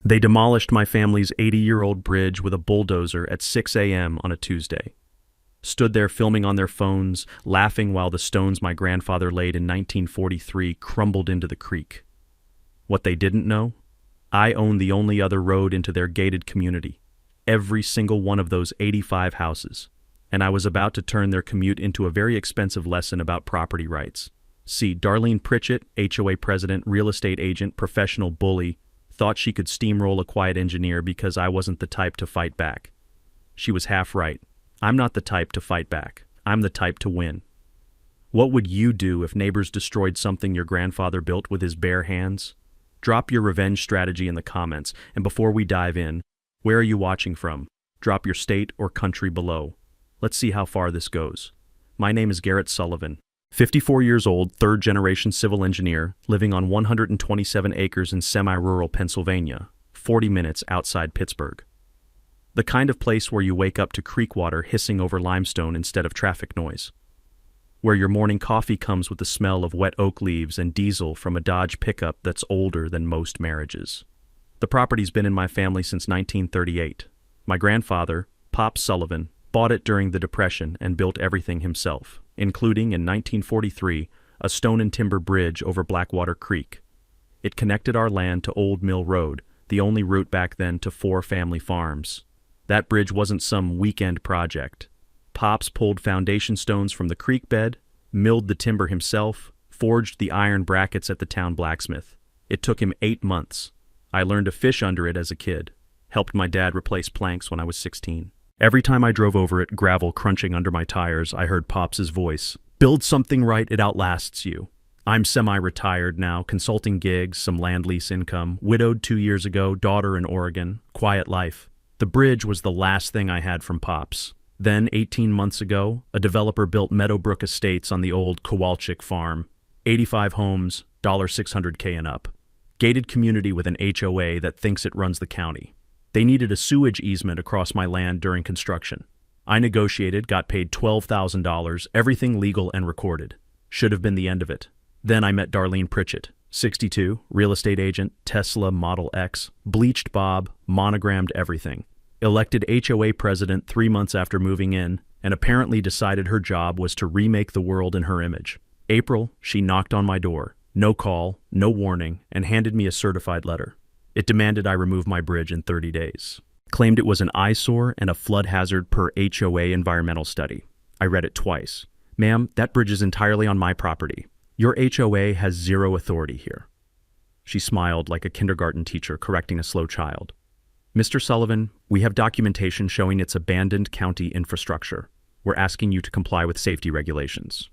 They demolished my family's 80-year-old bridge with a bulldozer at 6 a.m. on a Tuesday. Stood there filming on their phones, laughing while the stones my grandfather laid in 1943 crumbled into the creek. What they didn't know? I owned the only other road into their gated community. Every single one of those 85 houses. And I was about to turn their commute into a very expensive lesson about property rights. See, Darlene Pritchett, HOA president, real estate agent, professional bully, thought she could steamroll a quiet engineer because I wasn't the type to fight back. She was half right. I'm not the type to fight back. I'm the type to win. What would you do if neighbors destroyed something your grandfather built with his bare hands? Drop your revenge strategy in the comments, and before we dive in, where are you watching from? Drop your state or country below. Let's see how far this goes. My name is Garrett Sullivan, 54 years old, third-generation civil engineer, living on 127 acres in semi-rural Pennsylvania, 40 minutes outside Pittsburgh. The kind of place where you wake up to creek water hissing over limestone instead of traffic noise. Where your morning coffee comes with the smell of wet oak leaves and diesel from a Dodge pickup that's older than most marriages. The property's been in my family since 1938. My grandfather, Pop Sullivan, bought it during the Depression and built everything himself, including, in 1943, a stone and timber bridge over Blackwater Creek. It connected our land to Old Mill Road, the only route back then to 4 family farms. That bridge wasn't some weekend project. Pops pulled foundation stones from the creek bed, milled the timber himself, forged the iron brackets at the town blacksmith. It took him 8 months. I learned to fish under it as a kid. Helped my dad replace planks when I was 16. Every time I drove over it, gravel crunching under my tires, I heard Pops' voice. Build something right, it outlasts you. I'm semi-retired now, consulting gigs, some land lease income, widowed 2 years ago, daughter in Oregon, quiet life. The bridge was the last thing I had from Pops. Then, 18 months ago, a developer built Meadowbrook Estates on the old Kowalczyk farm. 85 homes, $600K and up. Gated community with an HOA that thinks it runs the county. They needed a sewage easement across my land during construction. I negotiated, got paid $12,000, everything legal and recorded. Should have been the end of it. Then I met Darlene Pritchett, 62, real estate agent, Tesla Model X, bleached bob, monogrammed everything. Elected HOA president 3 months after moving in, and apparently decided her job was to remake the world in her image. April, she knocked on my door. No call, no warning, and handed me a certified letter. It demanded I remove my bridge in 30 days. Claimed it was an eyesore and a flood hazard per HOA environmental study. I read it twice. Ma'am, that bridge is entirely on my property. Your HOA has zero authority here. She smiled like a kindergarten teacher correcting a slow child. Mr. Sullivan, we have documentation showing it's abandoned county infrastructure. We're asking you to comply with safety regulations.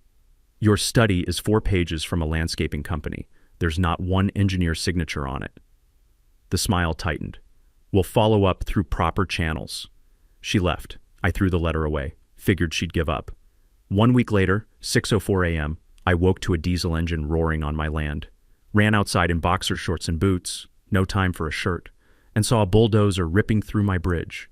Your study is 4 pages from a landscaping company. There's not one engineer's signature on it. The smile tightened. We'll follow up through proper channels. She left. I threw the letter away. Figured she'd give up. 1 week later, 6:04 a.m., I woke to a diesel engine roaring on my land. Ran outside in boxer shorts and boots, no time for a shirt, and saw a bulldozer ripping through my bridge.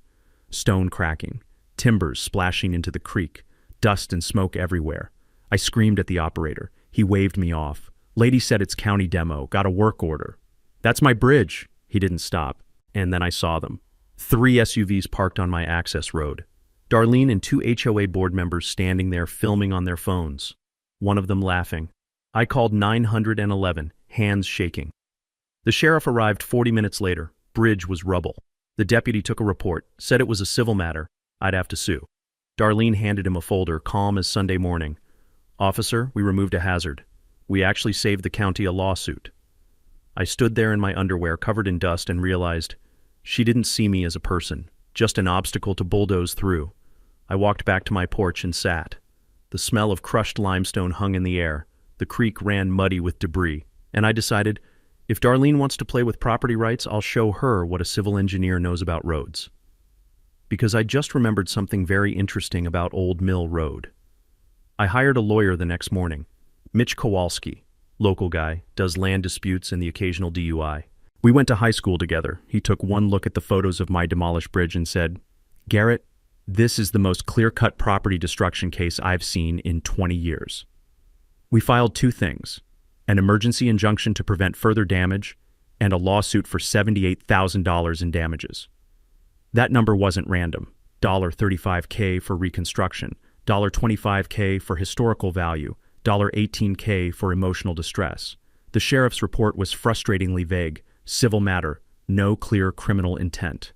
Stone cracking, timbers splashing into the creek, dust and smoke everywhere. I screamed at the operator. He waved me off. Lady said it's county demo, got a work order. That's my bridge. He didn't stop. And then I saw them. 3 SUVs parked on my access road. Darlene and 2 HOA board members standing there filming on their phones. One of them laughing. I called 911, hands shaking. The sheriff arrived 40 minutes later. Bridge was rubble. The deputy took a report, said it was a civil matter. I'd have to sue. Darlene handed him a folder, calm as Sunday morning. Officer, we removed a hazard. We actually saved the county a lawsuit. I stood there in my underwear, covered in dust, and realized she didn't see me as a person, just an obstacle to bulldoze through. I walked back to my porch and sat. The smell of crushed limestone hung in the air. The creek ran muddy with debris, and I decided, if Darlene wants to play with property rights, I'll show her what a civil engineer knows about roads. Because I just remembered something very interesting about Old Mill Road. I hired a lawyer the next morning, Mitch Kowalski. Local guy, does land disputes and the occasional DUI. We went to high school together. He took one look at the photos of my demolished bridge and said, Garrett, this is the most clear-cut property destruction case I've seen in 20 years. We filed 2 things, an emergency injunction to prevent further damage and a lawsuit for $78,000 in damages. That number wasn't random. $35K for reconstruction, $25K for historical value, $18K for emotional distress. The sheriff's report was frustratingly vague. Civil matter, no clear criminal intent.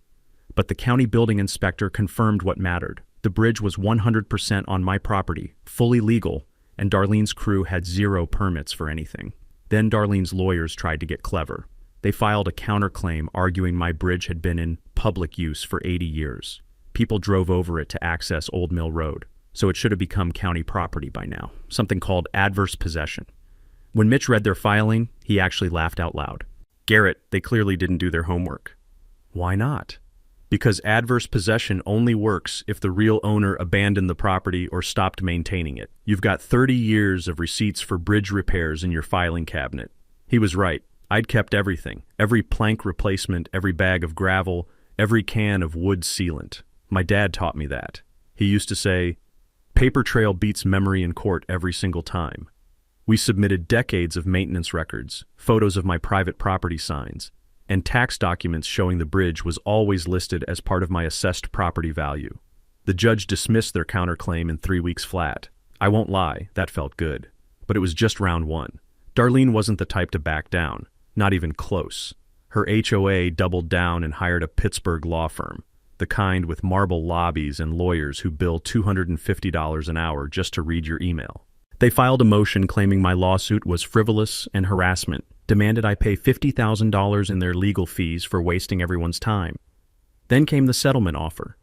But the county building inspector confirmed what mattered. The bridge was 100% on my property, fully legal, and Darlene's crew had 0 permits for anything. Then Darlene's lawyers tried to get clever. They filed a counterclaim arguing my bridge had been in public use for 80 years. People drove over it to access Old Mill Road, so it should have become county property by now, something called adverse possession. When Mitch read their filing, he actually laughed out loud. Garrett, they clearly didn't do their homework. Why not? Because adverse possession only works if the real owner abandoned the property or stopped maintaining it. You've got 30 years of receipts for bridge repairs in your filing cabinet. He was right. I'd kept everything. Every plank replacement, every bag of gravel, every can of wood sealant. My dad taught me that. He used to say, paper trail beats memory in court every single time. We submitted decades of maintenance records, photos of my private property signs, and tax documents showing the bridge was always listed as part of my assessed property value. The judge dismissed their counterclaim in 3 weeks flat. I won't lie, that felt good. But it was just round one. Darlene wasn't the type to back down, not even close. Her HOA doubled down and hired a Pittsburgh law firm, the kind with marble lobbies and lawyers who bill $250 an hour just to read your email. They filed a motion claiming my lawsuit was frivolous and harassment, demanded I pay $50,000 in their legal fees for wasting everyone's time. Then came the settlement offer,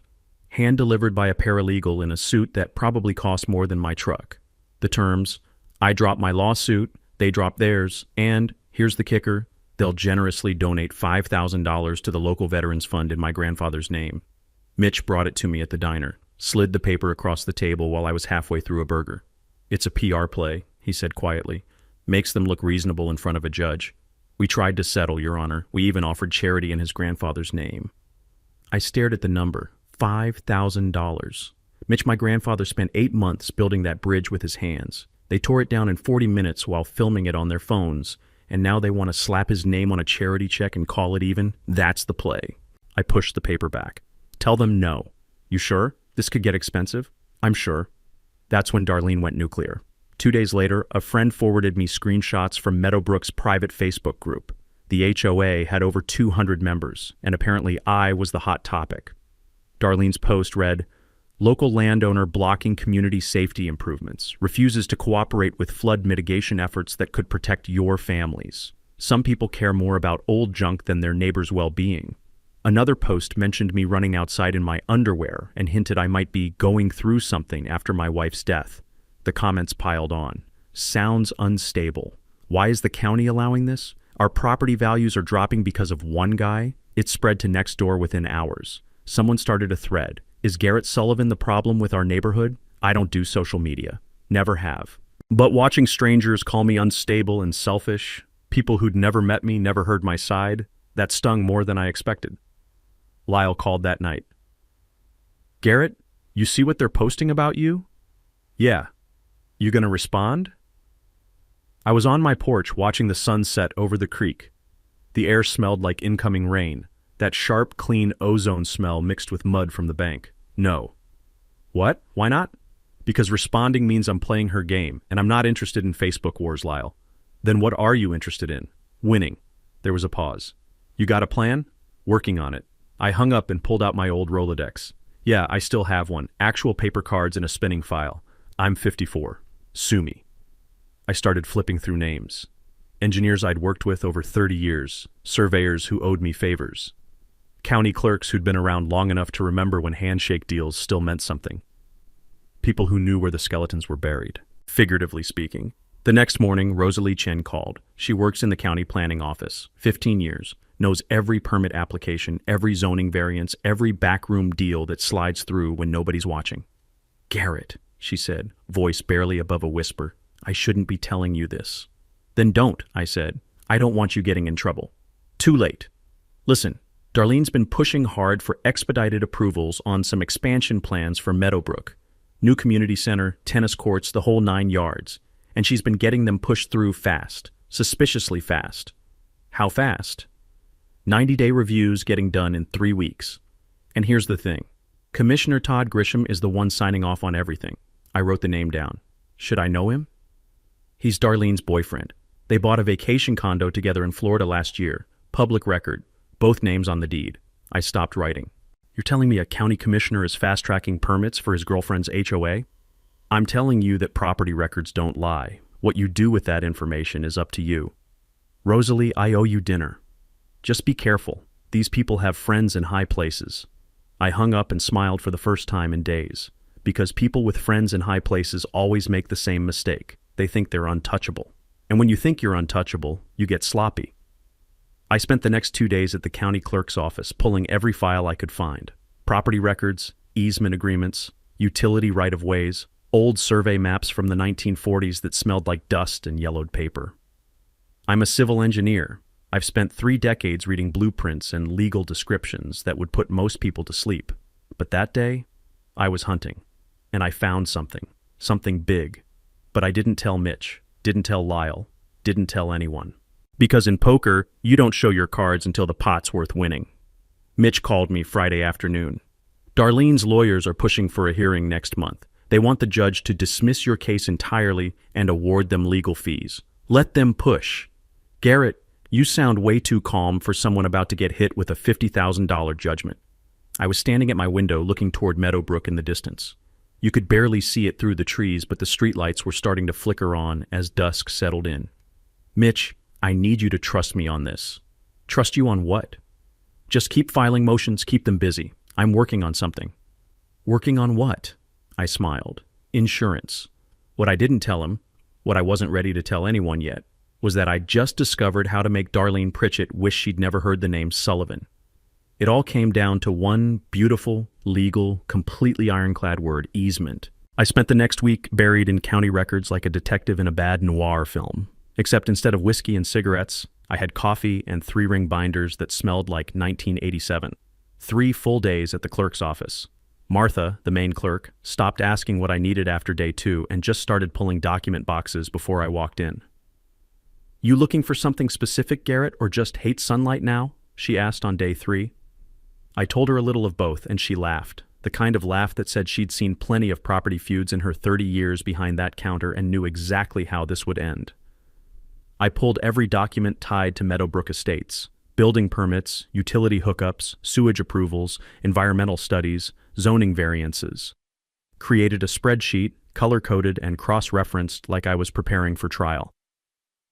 hand-delivered by a paralegal in a suit that probably cost more than my truck. The terms, I drop my lawsuit, they drop theirs, and, here's the kicker, they'll generously donate $5,000 to the local Veterans Fund in my grandfather's name. Mitch brought it to me at the diner, slid the paper across the table while I was halfway through a burger. It's a PR play, he said quietly. Makes them look reasonable in front of a judge. We tried to settle, Your Honor. We even offered charity in his grandfather's name. I stared at the number. $5,000. Mitch, my grandfather, spent 8 months building that bridge with his hands. They tore it down in 40 minutes while filming it on their phones, and now they want to slap his name on a charity check and call it even? That's the play. I pushed the paper back. Tell them no. You sure? This could get expensive? I'm sure. That's when Darlene went nuclear. 2 days later, a friend forwarded me screenshots from Meadowbrook's private Facebook group. The HOA had over 200 members, and apparently I was the hot topic. Darlene's post read, local landowner blocking community safety improvements, refuses to cooperate with flood mitigation efforts that could protect your families. Some people care more about old junk than their neighbor's well-being. Another post mentioned me running outside in my underwear and hinted I might be going through something after my wife's death. The comments piled on. Sounds unstable. Why is the county allowing this? Our property values are dropping because of one guy? It spread to next door within hours. Someone started a thread. Is Garrett Sullivan the problem with our neighborhood? I don't do social media. Never have. But watching strangers call me unstable and selfish, people who'd never met me, never heard my side, that stung more than I expected. Lyle called that night. Garrett, you see what they're posting about you? Yeah. You gonna respond? I was on my porch watching the sun set over the creek. The air smelled like incoming rain, that sharp, clean ozone smell mixed with mud from the bank. No. What? Why not? Because responding means I'm playing her game, and I'm not interested in Facebook wars, Lyle. Then what are you interested in? Winning. There was a pause. You got a plan? Working on it. I hung up and pulled out my old Rolodex. Yeah, I still have one. Actual paper cards in a spinning file. I'm 54. Sue me. I started flipping through names. Engineers I'd worked with over 30 years. Surveyors who owed me favors. County clerks who'd been around long enough to remember when handshake deals still meant something. People who knew where the skeletons were buried, figuratively speaking. The next morning, Rosalie Chen called. She works in the county planning office, 15 years, knows every permit application, every zoning variance, every backroom deal that slides through when nobody's watching. Garrett, she said, voice barely above a whisper, I shouldn't be telling you this. Then don't, I said. I don't want you getting in trouble. Too late. Listen, Darlene's been pushing hard for expedited approvals on some expansion plans for Meadowbrook. New community center, tennis courts, the whole 9 yards. And she's been getting them pushed through fast, suspiciously fast. How fast? 90-day reviews getting done in 3 weeks. And here's the thing. Commissioner Todd Grisham is the one signing off on everything. I wrote the name down. Should I know him? He's Darlene's boyfriend. They bought a vacation condo together in Florida last year. Public record. Both names on the deed. I stopped writing. You're telling me a county commissioner is fast-tracking permits for his girlfriend's HOA? I'm telling you that property records don't lie. What you do with that information is up to you. Rosalie, I owe you dinner. Just be careful. These people have friends in high places. I hung up and smiled for the first time in days, because people with friends in high places always make the same mistake. They think they're untouchable. And when you think you're untouchable, you get sloppy. I spent the next 2 days at the county clerk's office pulling every file I could find. Property records, easement agreements, utility right-of-ways, old survey maps from the 1940s that smelled like dust and yellowed paper. I'm a civil engineer. I've spent 3 decades reading blueprints and legal descriptions that would put most people to sleep. But that day, I was hunting, and I found something big. But I didn't tell Mitch, didn't tell Lyle, didn't tell anyone. Because in poker, you don't show your cards until the pot's worth winning. Mitch called me Friday afternoon. Darlene's lawyers are pushing for a hearing next month. They want the judge to dismiss your case entirely and award them legal fees. Let them push. Garrett, you sound way too calm for someone about to get hit with a $50,000 judgment. I was standing at my window looking toward Meadowbrook in the distance. You could barely see it through the trees, but the streetlights were starting to flicker on as dusk settled in. Mitch, I need you to trust me on this. Trust you on what? Just keep filing motions, keep them busy. I'm working on something. Working on what? I smiled. Insurance. What I didn't tell him, what I wasn't ready to tell anyone yet, was that I just discovered how to make Darlene Pritchett wish she'd never heard the name Sullivan. It all came down to one beautiful, legal, completely ironclad word, easement. I spent the next week buried in county records like a detective in a bad noir film. Except instead of whiskey and cigarettes, I had coffee and 3-ring binders that smelled like 1987. 3 full days at the clerk's office. Martha, the main clerk, stopped asking what I needed after day 2 and just started pulling document boxes before I walked in. You looking for something specific, Garrett, or just hate sunlight now? She asked on day 3. I told her a little of both, and she laughed, the kind of laugh that said she'd seen plenty of property feuds in her 30 years behind that counter and knew exactly how this would end. I pulled every document tied to Meadowbrook Estates, building permits, utility hookups, sewage approvals, environmental studies, zoning variances. Created a spreadsheet, color-coded and cross-referenced like I was preparing for trial.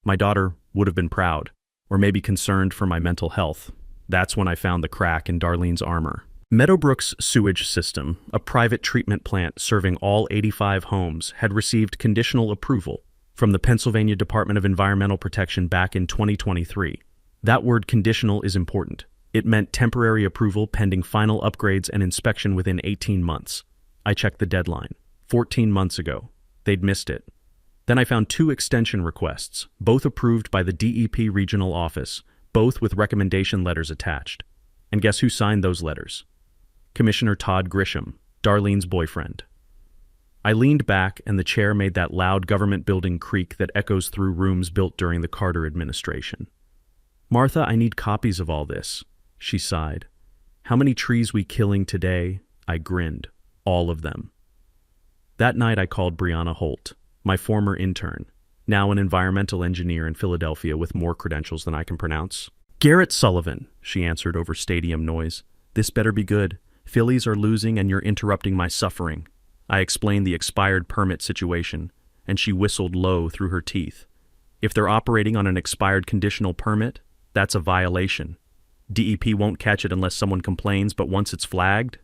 My daughter would have been proud, or maybe concerned for my mental health. That's when I found the crack in Darlene's armor. Meadowbrook's sewage system, a private treatment plant serving all 85 homes, had received conditional approval from the Pennsylvania Department of Environmental Protection back in 2023. That word conditional is important. It meant temporary approval pending final upgrades and inspection within 18 months. I checked the deadline. 14 months ago. They'd missed it. Then I found 2 extension requests, both approved by the DEP regional office, both with recommendation letters attached. And guess who signed those letters? Commissioner Todd Grisham, Darlene's boyfriend. I leaned back and the chair made that loud government building creak that echoes through rooms built during the Carter administration. Martha, I need copies of all this, she sighed. How many trees we killing today? I grinned. All of them. That night I called Brianna Holt, my former intern, now an environmental engineer in Philadelphia with more credentials than I can pronounce. Garrett Sullivan, she answered over stadium noise. This better be good. Phillies are losing and you're interrupting my suffering. I explained the expired permit situation, and she whistled low through her teeth. If they're operating on an expired conditional permit, that's a violation. DEP won't catch it unless someone complains, but once it's flagged,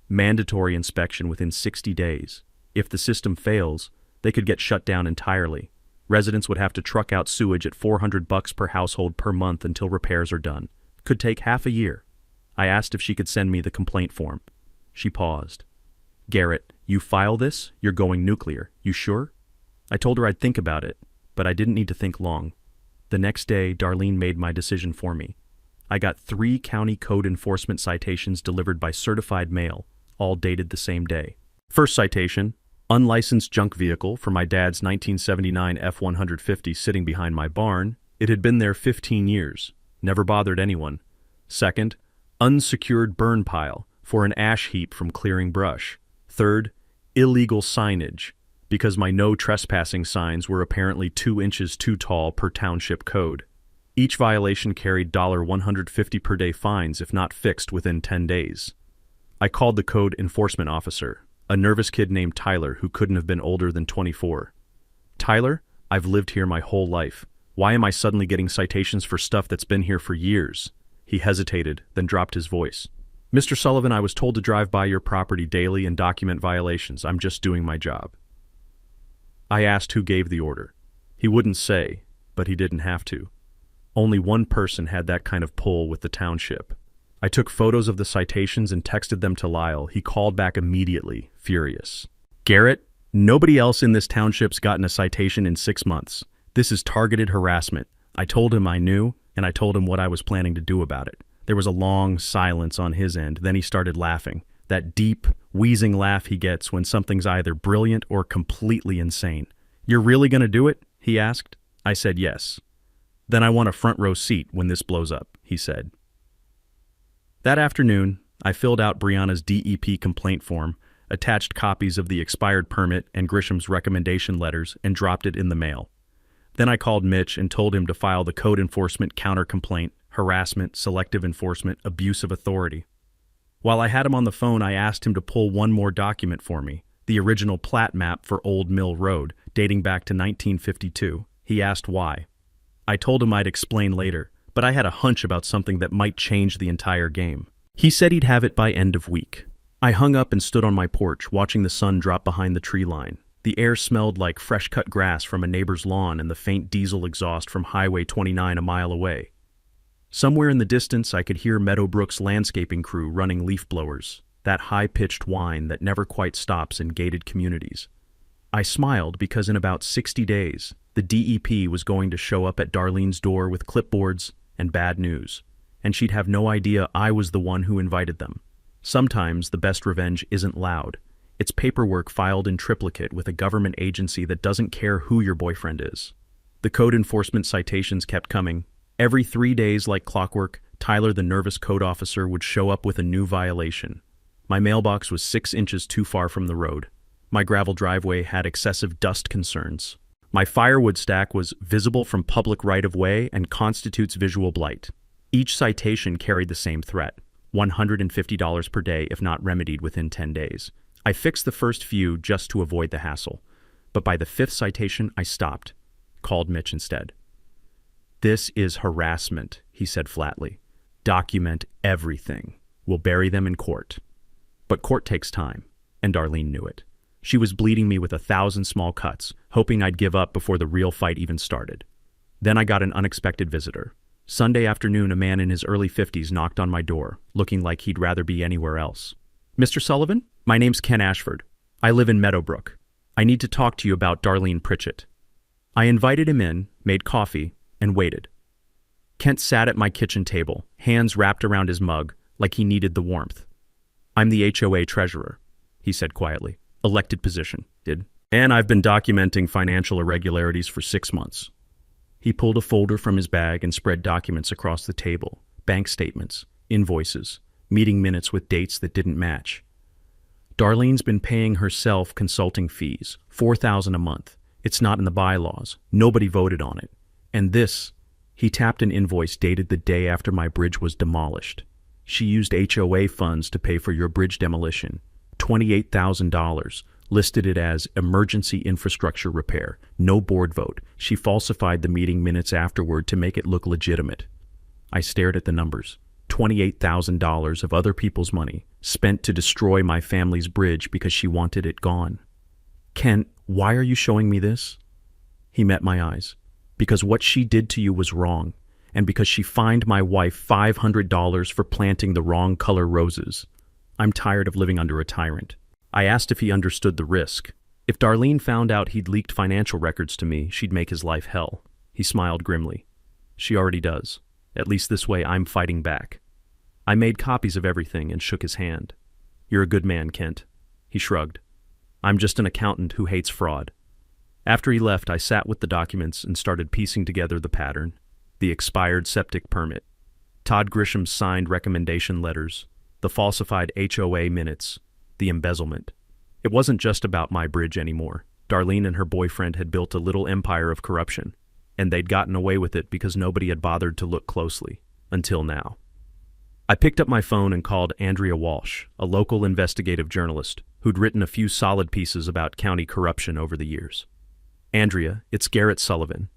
mandatory inspection within 60 days. If the system fails, they could get shut down entirely. Residents would have to truck out sewage at $400 per household per month until repairs are done. Could take half a year. I asked if she could send me the complaint form. She paused. Garrett, you file this, you're going nuclear. You sure? I told her I'd think about it, but I didn't need to think long. The next day, Darlene made my decision for me. I got 3 county code enforcement citations delivered by certified mail, all dated the same day. First citation, unlicensed junk vehicle for my dad's 1979 F-150 sitting behind my barn. It had been there 15 years, never bothered anyone, Second, unsecured burn pile for an ash heap from clearing brush. Third, illegal signage, because my no trespassing signs were apparently 2 inches too tall per township code. Each violation carried $150 per day fines if not fixed within 10 days. I called the code enforcement officer, a nervous kid named Tyler who couldn't have been older than 24. Tyler, I've lived here my whole life. Why am I suddenly getting citations for stuff that's been here for years? He hesitated, then dropped his voice. Mr. Sullivan, I was told to drive by your property daily and document violations. I'm just doing my job. I asked who gave the order. He wouldn't say, but he didn't have to. Only one person had that kind of pull with the township. I took photos of the citations and texted them to Lyle. He called back immediately, furious. Garrett, nobody else in this township's gotten a citation in 6 months. This is targeted harassment. I told him I knew, and I told him what I was planning to do about it. There was a long silence on his end. Then he started laughing. That deep, wheezing laugh he gets when something's either brilliant or completely insane. You're really gonna do it? He asked. I said yes. Then I want a front row seat when this blows up, he said. That afternoon, I filled out Brianna's DEP complaint form, attached copies of the expired permit and Grisham's recommendation letters, and dropped it in the mail. Then I called Mitch and told him to file the code enforcement counter-complaint, harassment, selective enforcement, abuse of authority. While I had him on the phone, I asked him to pull one more document for me, the original plat map for Old Mill Road, dating back to 1952. He asked why. I told him I'd explain later, but I had a hunch about something that might change the entire game. He said he'd have it by end of week. I hung up and stood on my porch, watching the sun drop behind the tree line. The air smelled like fresh-cut grass from a neighbor's lawn and the faint diesel exhaust from Highway 29 a mile away. Somewhere in the distance, I could hear Meadowbrook's landscaping crew running leaf blowers, that high-pitched whine that never quite stops in gated communities. I smiled because in about 60 days, the DEP was going to show up at Darlene's door with clipboards and bad news, and she'd have no idea I was the one who invited them. Sometimes the best revenge isn't loud. It's paperwork filed in triplicate with a government agency that doesn't care who your boyfriend is. The code enforcement citations kept coming. Every 3 days, like clockwork, Tyler, the nervous code officer, would show up with a new violation. My mailbox was 6 inches too far from the road. My gravel driveway had excessive dust concerns. My firewood stack was visible from public right-of-way and constitutes visual blight. Each citation carried the same threat, $150 per day if not remedied within 10 days. I fixed the first few just to avoid the hassle, but by the 5th citation I stopped, called Mitch instead. This is harassment, he said flatly. Document everything. We'll bury them in court. But court takes time, and Darlene knew it. She was bleeding me with 1,000 small cuts, hoping I'd give up before the real fight even started. Then I got an unexpected visitor. Sunday afternoon, a man in his early 50s knocked on my door, looking like he'd rather be anywhere else. Mr. Sullivan, my name's Ken Ashford. I live in Meadowbrook. I need to talk to you about Darlene Pritchett. I invited him in, made coffee, and waited. Kent sat at my kitchen table, hands wrapped around his mug, like he needed the warmth. I'm the HOA treasurer, he said quietly. Elected position, and I've been documenting financial irregularities for 6 months. He pulled a folder from his bag and spread documents across the table, bank statements, invoices, meeting minutes with dates that didn't match. Darlene's been paying herself consulting fees, $4,000 a month. It's not in the bylaws. Nobody voted on it. And this, he tapped an invoice dated the day after my bridge was demolished. She used HOA funds to pay for your bridge demolition. $28,000, listed it as emergency infrastructure repair, no board vote. She falsified the meeting minutes afterward to make it look legitimate. I stared at the numbers. $28,000 of other people's money, spent to destroy my family's bridge because she wanted it gone. Kent, why are you showing me this? He met my eyes. Because what she did to you was wrong, and because she fined my wife $500 for planting the wrong color roses. I'm tired of living under a tyrant. I asked if he understood the risk. If Darlene found out he'd leaked financial records to me, she'd make his life hell. He smiled grimly. She already does. At least this way I'm fighting back. I made copies of everything and shook his hand. You're a good man, Kent. He shrugged. I'm just an accountant who hates fraud. After he left, I sat with the documents and started piecing together the pattern. The expired septic permit. Todd Grisham's signed recommendation letters, the falsified HOA minutes, the embezzlement. It wasn't just about my bridge anymore. Darlene and her boyfriend had built a little empire of corruption, and they'd gotten away with it because nobody had bothered to look closely, until now. I picked up my phone and called Andrea Walsh, a local investigative journalist who'd written a few solid pieces about county corruption over the years. "Andrea, it's Garrett Sullivan.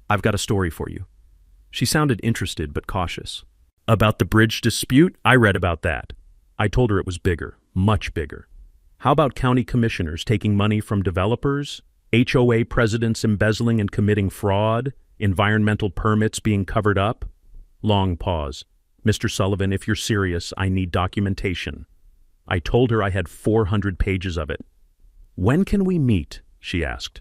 I've got a story for you." She sounded interested but cautious. "About the bridge dispute? I read about that." I told her it was bigger, much bigger. "How about county commissioners taking money from developers, HOA presidents embezzling and committing fraud, environmental permits being covered up?" Long pause. "Mr. Sullivan, if you're serious, I need documentation." I told her I had 400 pages of it. "When can we meet?" she asked.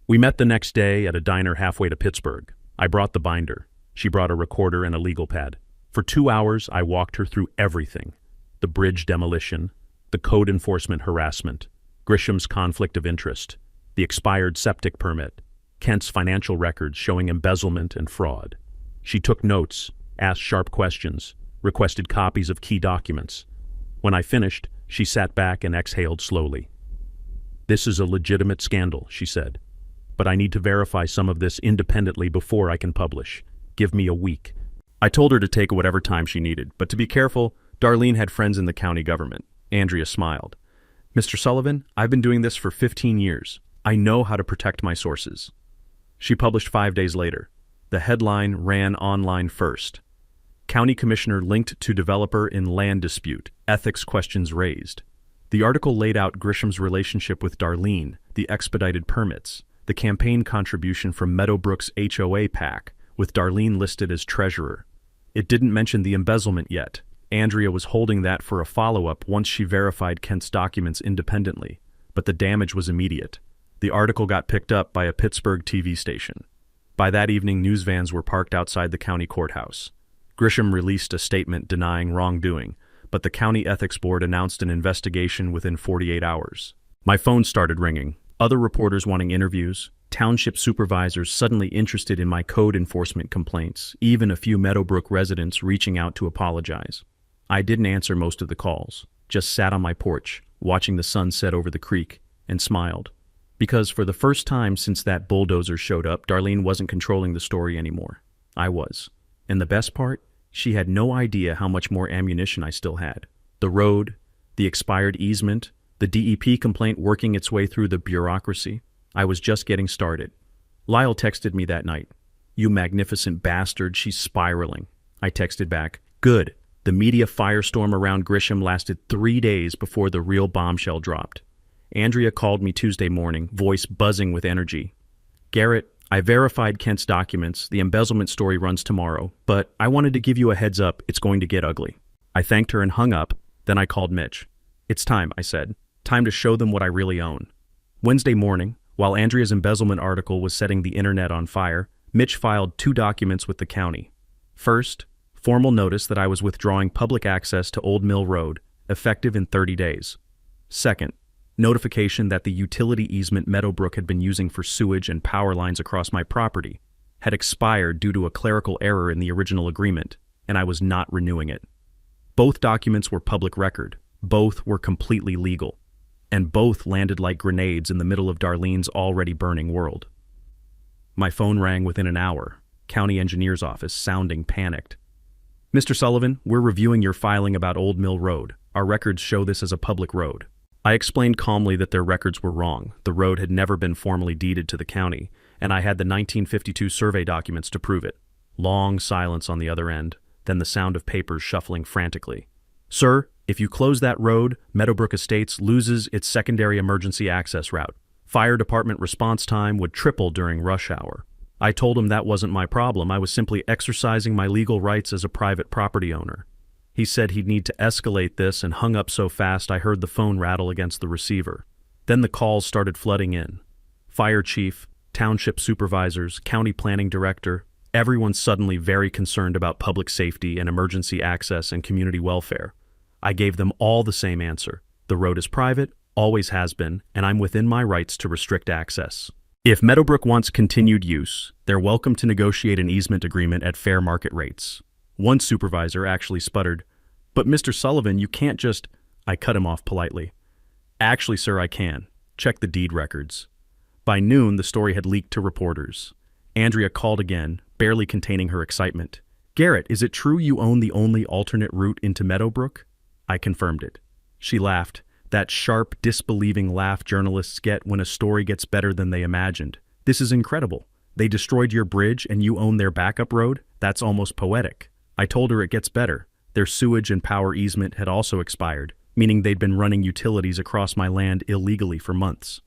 We met the next day at a diner halfway to Pittsburgh. I brought the binder. She brought a recorder and a legal pad. For 2 hours, I walked her through everything. The bridge demolition, the code enforcement harassment, Grisham's conflict of interest, the expired septic permit, Kent's financial records showing embezzlement and fraud. She took notes, asked sharp questions, requested copies of key documents. When I finished, she sat back and exhaled slowly. "This is a legitimate scandal," she said. "But I need to verify some of this independently before I can publish. Give me a week." I told her to take whatever time she needed, but to be careful, Darlene had friends in the county government. Andrea smiled. "Mr. Sullivan, I've been doing this for 15 years. I know how to protect my sources." She published 5 days later. The headline ran online first. "County Commissioner linked to developer in land dispute. Ethics questions raised." The article laid out Grisham's relationship with Darlene, the expedited permits, the campaign contribution from Meadowbrook's HOA PAC, with Darlene listed as treasurer. It didn't mention the embezzlement yet. Andrea was holding that for a follow-up once she verified Kent's documents independently, but the damage was immediate. The article got picked up by a Pittsburgh TV station. By that evening, news vans were parked outside the county courthouse. Grisham released a statement denying wrongdoing, but the county ethics board announced an investigation within 48 hours. My phone started ringing. Other reporters wanting interviews, township supervisors suddenly interested in my code enforcement complaints, even a few Meadowbrook residents reaching out to apologize. I didn't answer most of the calls, just sat on my porch, watching the sun set over the creek, and smiled. Because for the first time since that bulldozer showed up, Darlene wasn't controlling the story anymore. I was. And the best part? She had no idea how much more ammunition I still had. The road, the expired easement, the DEP complaint working its way through the bureaucracy. I was just getting started. Lyle texted me that night. "You magnificent bastard, she's spiraling." I texted back, "Good. The media firestorm around Grisham lasted 3 days before the real bombshell dropped." Andrea called me Tuesday morning, voice buzzing with energy. "Garrett, I verified Kent's documents. The embezzlement story runs tomorrow, but I wanted to give you a heads up, it's going to get ugly." I thanked her and hung up. Then I called Mitch. "It's time," I said. "Time to show them what I really own." Wednesday morning, while Andrea's embezzlement article was setting the internet on fire, Mitch filed 2 documents with the county. First, formal notice that I was withdrawing public access to Old Mill Road, effective in 30 days. Second, notification that the utility easement Meadowbrook had been using for sewage and power lines across my property had expired due to a clerical error in the original agreement, and I was not renewing it. Both documents were public record. Both were completely legal. And both landed like grenades in the middle of Darlene's already burning world. My phone rang within an hour, county engineer's office sounding panicked. "Mr. Sullivan, we're reviewing your filing about Old Mill Road. Our records show this as a public road." I explained calmly that their records were wrong. The road had never been formally deeded to the county, and I had the 1952 survey documents to prove it. Long silence on the other end, then the sound of papers shuffling frantically. "Sir, if you close that road, Meadowbrook Estates loses its secondary emergency access route. Fire department response time would triple during rush hour." I told him that wasn't my problem. I was simply exercising my legal rights as a private property owner. He said he'd need to escalate this and hung up so fast I heard the phone rattle against the receiver. Then the calls started flooding in. Fire chief, township supervisors, county planning director, everyone suddenly very concerned about public safety and emergency access and community welfare. I gave them all the same answer. The road is private, always has been, and I'm within my rights to restrict access. If Meadowbrook wants continued use, they're welcome to negotiate an easement agreement at fair market rates. One supervisor actually sputtered, "But Mr. Sullivan, you can't just—" I cut him off politely. "Actually, sir, I can. Check the deed records." By noon, the story had leaked to reporters. Andrea called again, barely containing her excitement. "Garrett, is it true you own the only alternate route into Meadowbrook?" I confirmed it. She laughed, that sharp, disbelieving laugh journalists get when a story gets better than they imagined. "This is incredible. They destroyed your bridge and you own their backup road? That's almost poetic." I told her it gets better. Their sewage and power easement had also expired, meaning they'd been running utilities across my land illegally for months.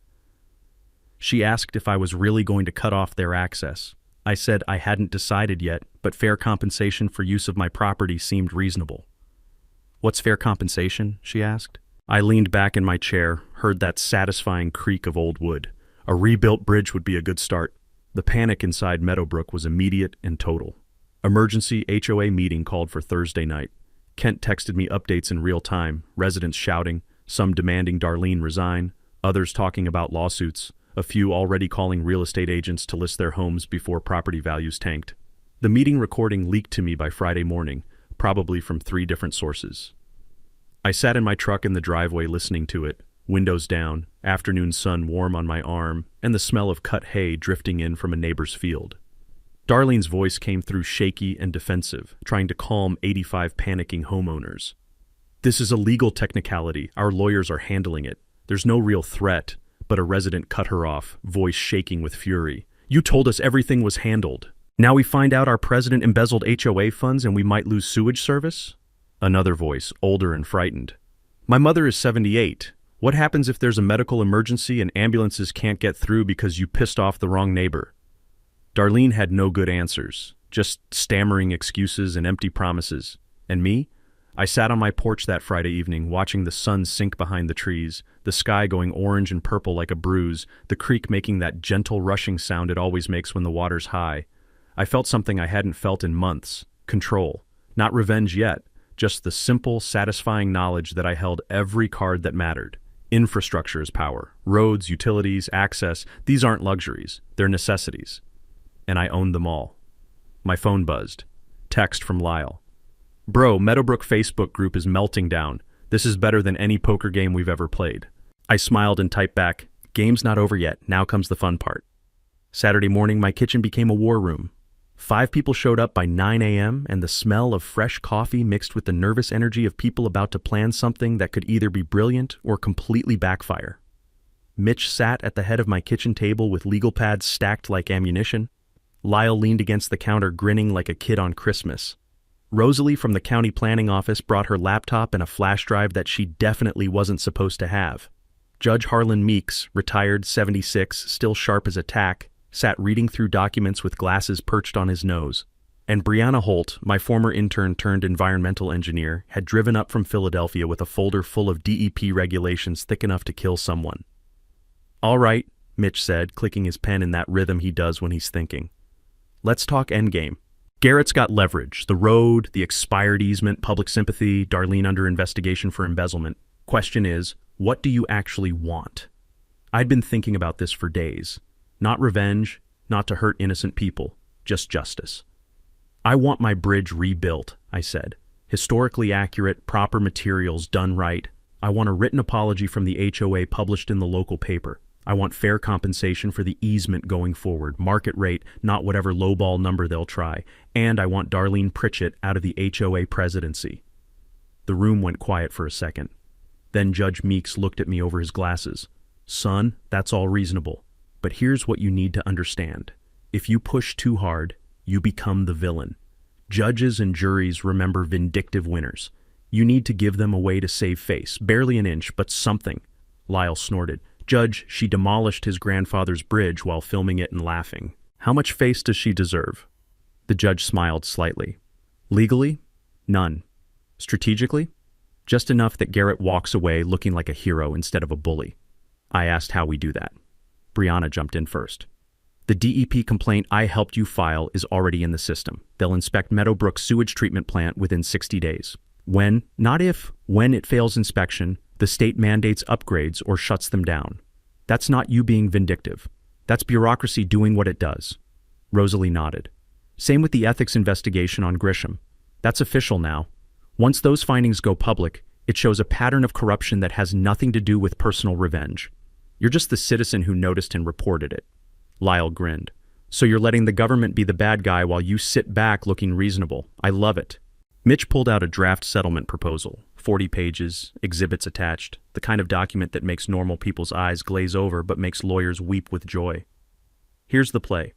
She asked if I was really going to cut off their access. I said I hadn't decided yet, but fair compensation for use of my property seemed reasonable. "What's fair compensation?" she asked. I leaned back in my chair, heard that satisfying creak of old wood. A rebuilt bridge would be a good start. The panic inside Meadowbrook was immediate and total. Emergency HOA meeting called for Thursday night. Kent texted me updates in real time, residents shouting, some demanding Darlene resign, others talking about lawsuits, a few already calling real estate agents to list their homes before property values tanked. The meeting recording leaked to me by Friday morning, probably from 3 different sources. I sat in my truck in the driveway listening to it, windows down, afternoon sun warm on my arm, and the smell of cut hay drifting in from a neighbor's field. Darlene's voice came through shaky and defensive, trying to calm 85 panicking homeowners. "This is a legal technicality. Our lawyers are handling it. There's no real threat." But a resident cut her off, voice shaking with fury. "You told us everything was handled. Now we find out our president embezzled HOA funds and we might lose sewage service?" Another voice, older and frightened. "My mother is 78. What happens if there's a medical emergency and ambulances can't get through because you pissed off the wrong neighbor?" Darlene had no good answers, just stammering excuses and empty promises. And me? I sat on my porch that Friday evening, watching the sun sink behind the trees, the sky going orange and purple like a bruise, the creek making that gentle rushing sound it always makes when the water's high. I felt something I hadn't felt in months. Control. Not revenge yet, just the simple, satisfying knowledge that I held every card that mattered. Infrastructure is power. Roads, utilities, access, these aren't luxuries. They're necessities. And I owned them all. My phone buzzed. Text from Lyle. "Bro, Meadowbrook Facebook group is melting down. This is better than any poker game we've ever played." I smiled and typed back, "Game's not over yet. Now comes the fun part." Saturday morning, my kitchen became a war room. 5 people showed up by 9 a.m., and the smell of fresh coffee mixed with the nervous energy of people about to plan something that could either be brilliant or completely backfire. Mitch sat at the head of my kitchen table with legal pads stacked like ammunition. Lyle leaned against the counter grinning like a kid on Christmas. Rosalie from the county planning office brought her laptop and a flash drive that she definitely wasn't supposed to have. Judge Harlan Meeks, retired 76, still sharp as a tack, sat reading through documents with glasses perched on his nose. And Brianna Holt, my former intern turned environmental engineer, had driven up from Philadelphia with a folder full of DEP regulations thick enough to kill someone. "All right," Mitch said, clicking his pen in that rhythm he does when he's thinking. "Let's talk endgame. Garrett's got leverage, the road, the expired easement, public sympathy, Darlene under investigation for embezzlement. Question is, what do you actually want?" I'd been thinking about this for days. Not revenge, not to hurt innocent people, just justice. "I want my bridge rebuilt," I said. "Historically accurate, proper materials, done right. I want a written apology from the HOA published in the local paper. I want fair compensation for the easement going forward, market rate, not whatever lowball number they'll try. And I want Darlene Pritchett out of the HOA presidency." The room went quiet for a second. Then Judge Meeks looked at me over his glasses. "Son, that's all reasonable. But here's what you need to understand. If you push too hard, you become the villain. Judges and juries remember vindictive winners. You need to give them a way to save face, barely an inch, but something." Lyle snorted. "Judge, she demolished his grandfather's bridge while filming it and laughing. How much face does she deserve?" The judge smiled slightly. "Legally? None. Strategically? Just enough that Garrett walks away looking like a hero instead of a bully." I asked how we do that. Brianna jumped in first. "The DEP complaint I helped you file is already in the system. They'll inspect Meadowbrook's sewage treatment plant within 60 days. When, not if, when it fails inspection, the state mandates upgrades or shuts them down. That's not you being vindictive. That's bureaucracy doing what it does." Rosalie nodded. "Same with the ethics investigation on Grisham. That's official now. Once those findings go public, it shows a pattern of corruption that has nothing to do with personal revenge. You're just the citizen who noticed and reported it. Lyle grinned. So you're letting the government be the bad guy while you sit back looking reasonable. I love it. Mitch pulled out a draft settlement proposal, 40 pages, exhibits attached, the kind of document that makes normal people's eyes glaze over but makes lawyers weep with joy. Here's the play.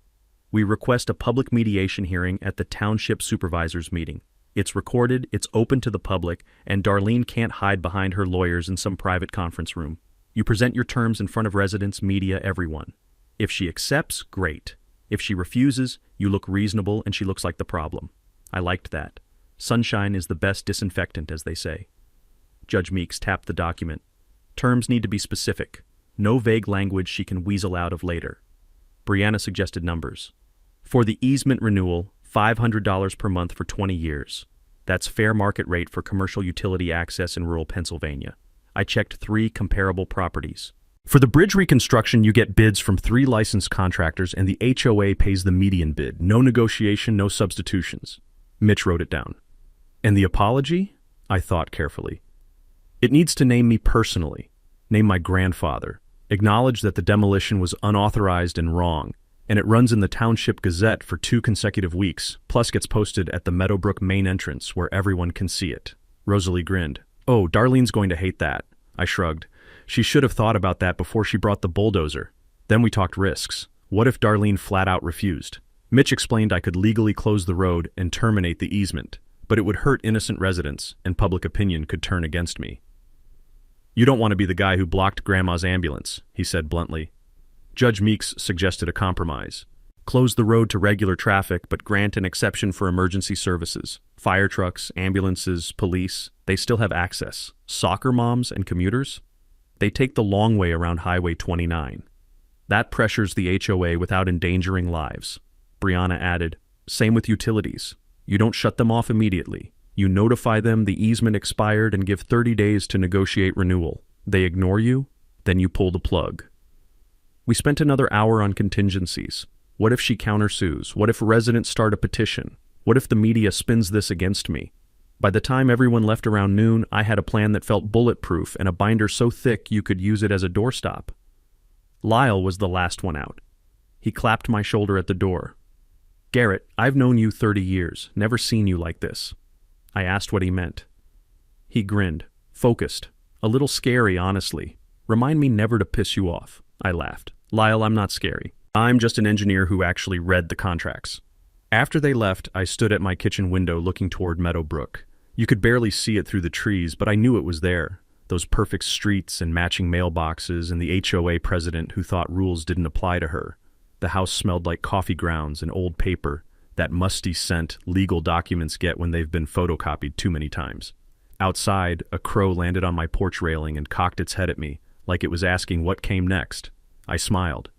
We request a public mediation hearing at the township supervisors meeting. It's recorded, it's open to the public, and Darlene can't hide behind her lawyers in some private conference room. You present your terms in front of residents, media, everyone. If she accepts, great. If she refuses, you look reasonable and she looks like the problem. I liked that. Sunshine is the best disinfectant, as they say. Judge Meeks tapped the document. Terms need to be specific. No vague language she can weasel out of later. Brianna suggested numbers. For the easement renewal, $500 per month for 20 years. That's fair market rate for commercial utility access in rural Pennsylvania. I checked 3 comparable properties. For the bridge reconstruction, you get bids from 3 licensed contractors and the HOA pays the median bid. No negotiation, no substitutions. Mitch wrote it down. And the apology? I thought carefully. It needs to name me personally, name my grandfather, acknowledge that the demolition was unauthorized and wrong, and it runs in the Township Gazette for 2 consecutive weeks, plus gets posted at the Meadowbrook main entrance where everyone can see it. Rosalie grinned. Oh, Darlene's going to hate that. I shrugged. She should have thought about that before she brought the bulldozer. Then we talked risks. What if Darlene flat out refused? Mitch explained I could legally close the road and terminate the easement, but it would hurt innocent residents, and public opinion could turn against me. You don't want to be the guy who blocked Grandma's ambulance, he said bluntly. Judge Meeks suggested a compromise. Close the road to regular traffic, but grant an exception for emergency services. Fire trucks, ambulances, police, they still have access. Soccer moms and commuters? They take the long way around Highway 29. That pressures the HOA without endangering lives. Brianna added, same with utilities. You don't shut them off immediately. You notify them the easement expired and give 30 days to negotiate renewal. They ignore you, then you pull the plug. We spent another hour on contingencies. What if she countersues? What if residents start a petition? What if the media spins this against me? By the time everyone left around noon, I had a plan that felt bulletproof and a binder so thick you could use it as a doorstop. Lyle was the last one out. He clapped my shoulder at the door. Garrett, I've known you 30 years, never seen you like this. I asked what he meant. He grinned, focused, a little scary, honestly. Remind me never to piss you off. I laughed. Lyle, I'm not scary. I'm just an engineer who actually read the contracts. After they left, I stood at my kitchen window looking toward Meadowbrook. You could barely see it through the trees, but I knew it was there. Those perfect streets and matching mailboxes and the HOA president who thought rules didn't apply to her. The house smelled like coffee grounds and old paper, that musty scent legal documents get when they've been photocopied too many times. Outside, a crow landed on my porch railing and cocked its head at me, like it was asking what came next. I smiled.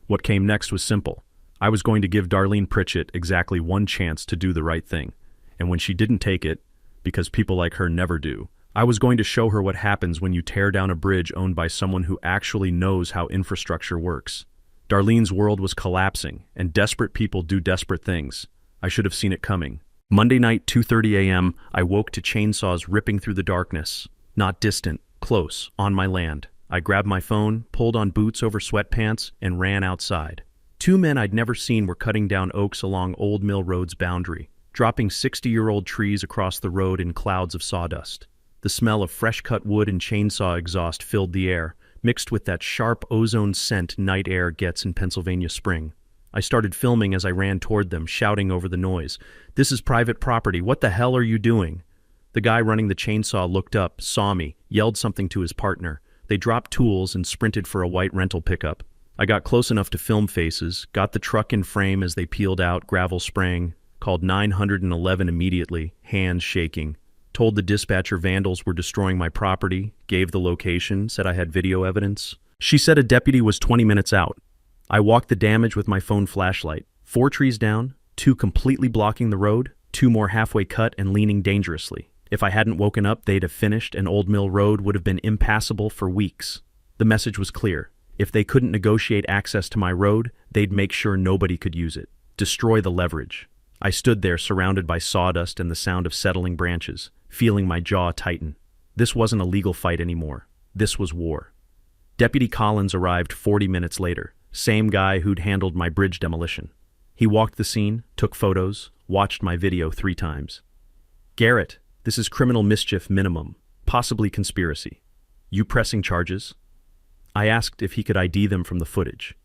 What came next was simple. I was going to give Darlene Pritchett exactly one chance to do the right thing, and when she didn't take it, because people like her never do, I was going to show her what happens when you tear down a bridge owned by someone who actually knows how infrastructure works. Darlene's world was collapsing, and desperate people do desperate things. I should have seen it coming. Monday night, 2:30 a.m., I woke to chainsaws ripping through the darkness. Not distant, close, on my land. I grabbed my phone, pulled on boots over sweatpants, and ran outside. 2 men I'd never seen were cutting down oaks along Old Mill Road's boundary, dropping 60-year-old trees across the road in clouds of sawdust. The smell of fresh-cut wood and chainsaw exhaust filled the air, mixed with that sharp ozone scent night air gets in Pennsylvania spring. I started filming as I ran toward them, shouting over the noise. This is private property. What the hell are you doing? The guy running the chainsaw looked up, saw me, yelled something to his partner. They dropped tools and sprinted for a white rental pickup. I got close enough to film faces, got the truck in frame as they peeled out, gravel spraying, called 911 immediately, hands shaking. Told the dispatcher vandals were destroying my property, gave the location, said I had video evidence. She said a deputy was 20 minutes out. I walked the damage with my phone flashlight. 4 trees down, 2 completely blocking the road, 2 more halfway cut and leaning dangerously. If I hadn't woken up, they'd have finished and Old Mill Road would have been impassable for weeks. The message was clear. If they couldn't negotiate access to my road, they'd make sure nobody could use it. Destroy the leverage. I stood there surrounded by sawdust and the sound of settling branches, feeling my jaw tighten. This wasn't a legal fight anymore. This was war. Deputy Collins arrived 40 minutes later, same guy who'd handled my bridge demolition. He walked the scene, took photos, watched my video 3 times. "Garrett, this is criminal mischief minimum, possibly conspiracy. You pressing charges?" I asked if he could ID them from the footage.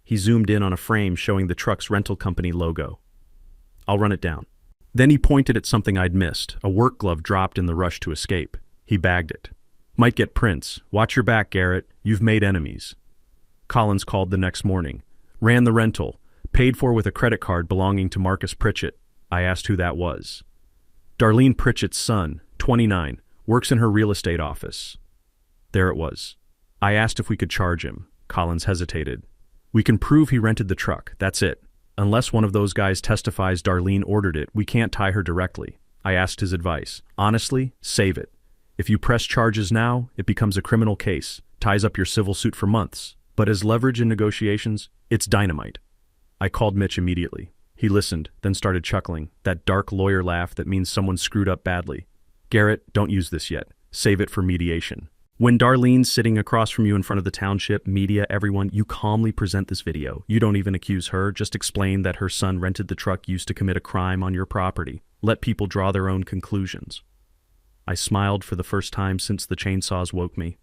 He zoomed in on a frame showing the truck's rental company logo. "I'll run it down." Then he pointed at something I'd missed, a work glove dropped in the rush to escape. He bagged it. "Might get prints. Watch your back, Garrett. You've made enemies." Collins called the next morning. "Ran the rental. Paid for with a credit card belonging to Marcus Pritchett." I asked who that was. "Darlene Pritchett's son, 29, works in her real estate office." There it was. I asked if we could charge him. Collins hesitated. "We can prove he rented the truck, that's it. Unless one of those guys testifies Darlene ordered it, we can't tie her directly." I asked his advice. "Honestly, save it. If you press charges now, it becomes a criminal case, ties up your civil suit for months. But as leverage in negotiations, it's dynamite." I called Mitch immediately. He listened, then started chuckling, that dark lawyer laugh that means someone screwed up badly. "Garrett, don't use this yet. Save it for mediation. When Darlene's sitting across from you in front of the township, media, everyone, you calmly present this video. You don't even accuse her, just explain that her son rented the truck used to commit a crime on your property. Let people draw their own conclusions." I smiled for the first time since the chainsaws woke me.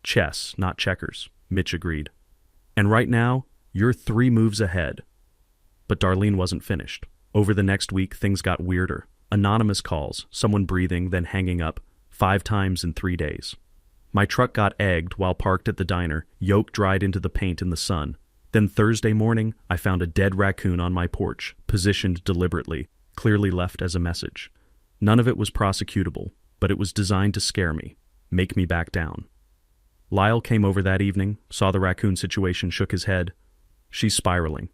"Chess, not checkers," Mitch agreed. "And right now, you're 3 moves ahead." But Darlene wasn't finished. Over the next week, things got weirder. Anonymous calls, someone breathing, then hanging up, 5 times in 3 days. My truck got egged while parked at the diner, yoke dried into the paint in the sun. Then Thursday morning, I found a dead raccoon on my porch, positioned deliberately, clearly left as a message. None of it was prosecutable, but it was designed to scare me, make me back down. Lyle came over that evening, saw the raccoon situation, shook his head. "She's spiraling.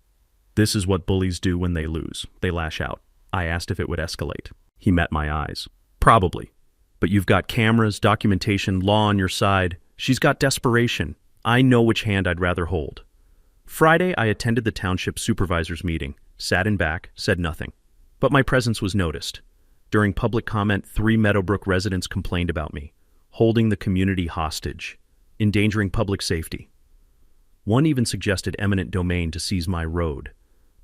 This is what bullies do when they lose. They lash out." I asked if it would escalate. He met my eyes. "Probably. But you've got cameras, documentation, law on your side. She's got desperation. I know which hand I'd rather hold." Friday, I attended the township supervisors meeting, sat in back, said nothing. But my presence was noticed. During public comment, 3 Meadowbrook residents complained about me, holding the community hostage, endangering public safety. One even suggested eminent domain to seize my road.